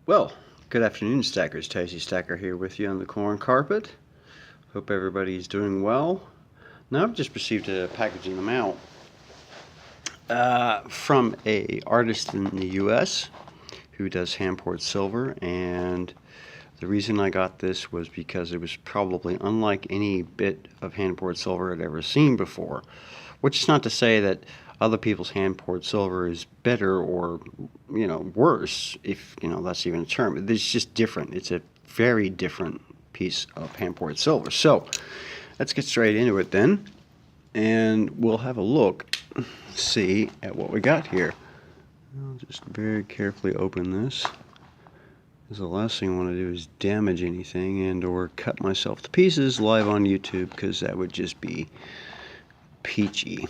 Well, good afternoon, Stackers. Tasty Stacker here with you on the corn carpet. Hope everybody's doing well. Now, I've just received a package in the mail from a artist in the U.S. who does hand-poured silver, and the reason I got this was because it was probably unlike any bit of hand-poured silver I'd ever seen before. Which is not to say that other people's hand-poured silver is better or, worse, if, that's even a term. It's just different. It's a very different piece of hand-poured silver. So, let's get straight into it then, and we'll have a look, see at what we got here. I'll just very carefully open this, because the last thing I want to do is damage anything and or cut myself to pieces live on YouTube, because that would just be peachy.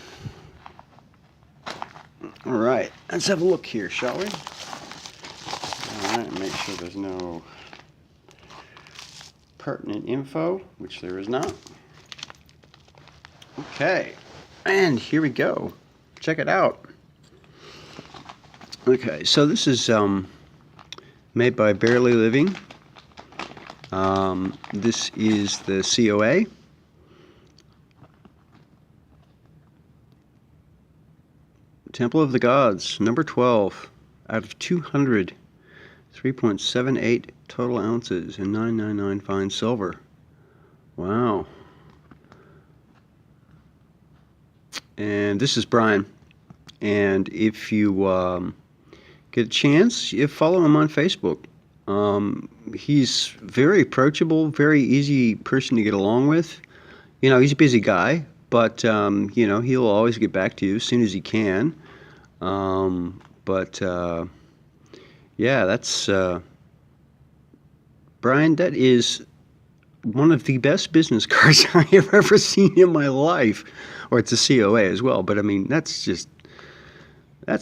Alright, let's have a look here, shall we? Alright, make sure there's no pertinent info, which there is not. Okay, and here we go. Check it out. Okay, so this is made by Barrely Living. This is the COA. Temple of the Gods, number 12, out of 200, 3.78 total ounces, and 999 fine silver. Wow. And this is Bryan. And if you get a chance, you follow him on Facebook. He's very approachable, very easy person to get along with. He's a busy guy, but, he'll always get back to you as soon as he can. Yeah, that's Bryan, that is one of the best business cards I have ever seen in my life. Or it's a COA as well, but I mean, that's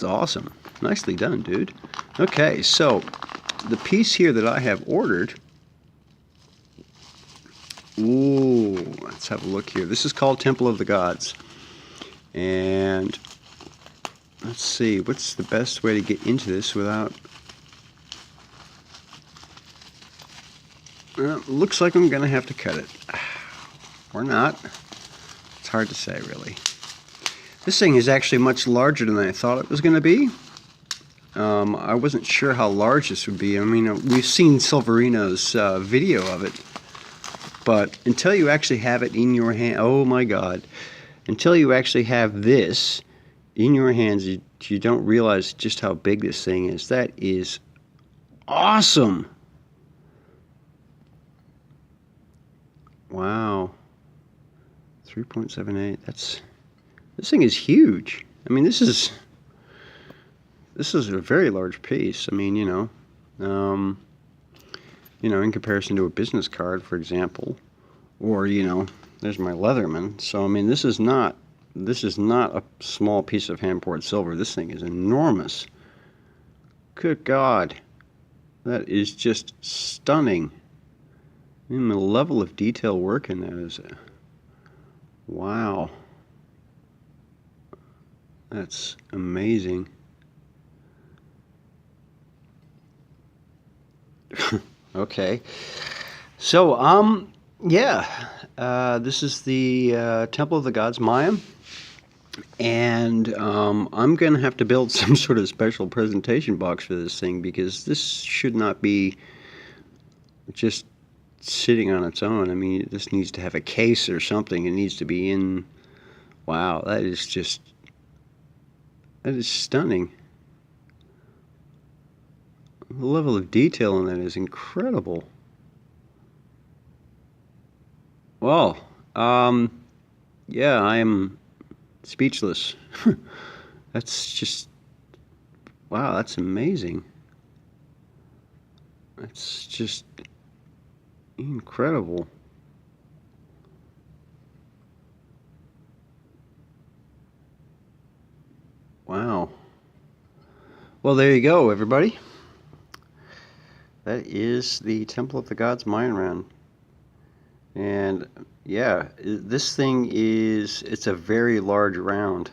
awesome. Nicely done, dude. Okay, so the piece here that I have ordered, ooh, let's have a look here. This is called Temple of the Gods. And let's see, what's the best way to get into this without... looks like I'm going to have to cut it. Or not. It's hard to say, really. This thing is actually much larger than I thought it was going to be. I wasn't sure how large this would be. I mean, we've seen Silverino's video of it. But until you actually have it in your hand... Oh, my God. Until you actually have this in your hands, you don't realize just how big this thing is. That is awesome. Wow. 3.78. This thing is huge. I mean, this is a very large piece. I mean, in comparison to a business card, for example, or there's my Leatherman. So I mean, this is not a small piece of hand-poured silver. This thing is enormous. Good God, that is just stunning. And the level of detail work in that is, wow, that's amazing. Okay, so yeah, this is the Temple of the Gods Mayan. And I'm going to have to build some sort of special presentation box for this thing, because this should not be just sitting on its own. I mean, this needs to have a case or something. It needs to be in... Wow, that is stunning. The level of detail in that is incredible. Well, yeah, I am speechless. That's just... Wow, that's amazing. That's just incredible. Wow. Well, there you go, everybody. That is the Temple of the Gods Mayan round. And yeah, this thing it's a very large round.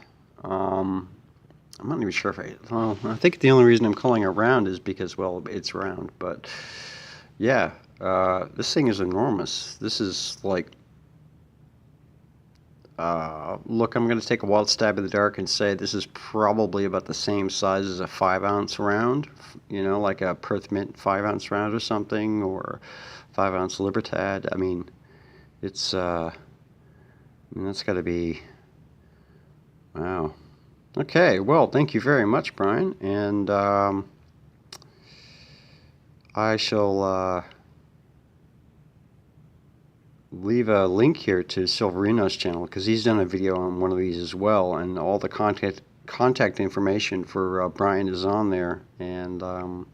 I'm not even sure if I think the only reason I'm calling it round is because, well, it's round. But yeah, this thing is enormous. This is like, look, I'm going to take a wild stab in the dark and say this is probably about the same size as a 5-ounce round, you know, like a Perth Mint 5-ounce round or something, or 5-ounce Libertad. I mean, it's, I mean, that's got to be, wow. Okay, well, thank you very much, Brian, and I shall leave a link here to Silverino's channel, because he's done a video on one of these as well, and all the contact information for Brian is on there, and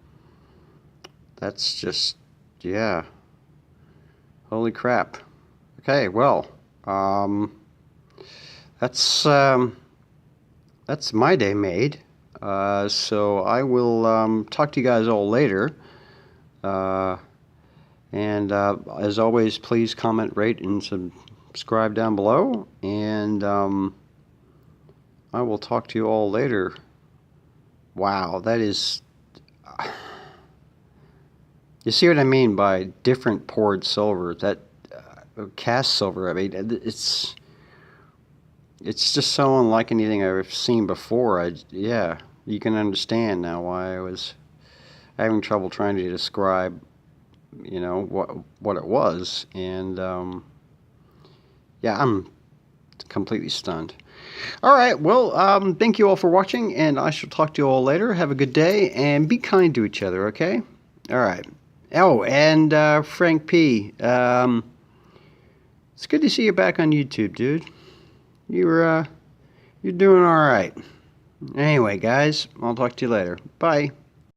that's just, yeah, holy crap. Okay, well, that's my day made. So I will talk to you guys all later. And as always, please comment, rate, and subscribe down below. And I will talk to you all later. Wow, that is... You see what I mean by different poured silver? That cast silver, I mean, it's just so unlike anything I've seen before. Yeah, you can understand now why I was having trouble trying to describe, you know, what it was. And yeah, I'm completely stunned. All right, well, thank you all for watching, and I shall talk to you all later. Have a good day, and be kind to each other, okay? All right. Oh, and Frank P. It's good to see you back on YouTube, dude. You're doing all right. Anyway, guys, I'll talk to you later. Bye.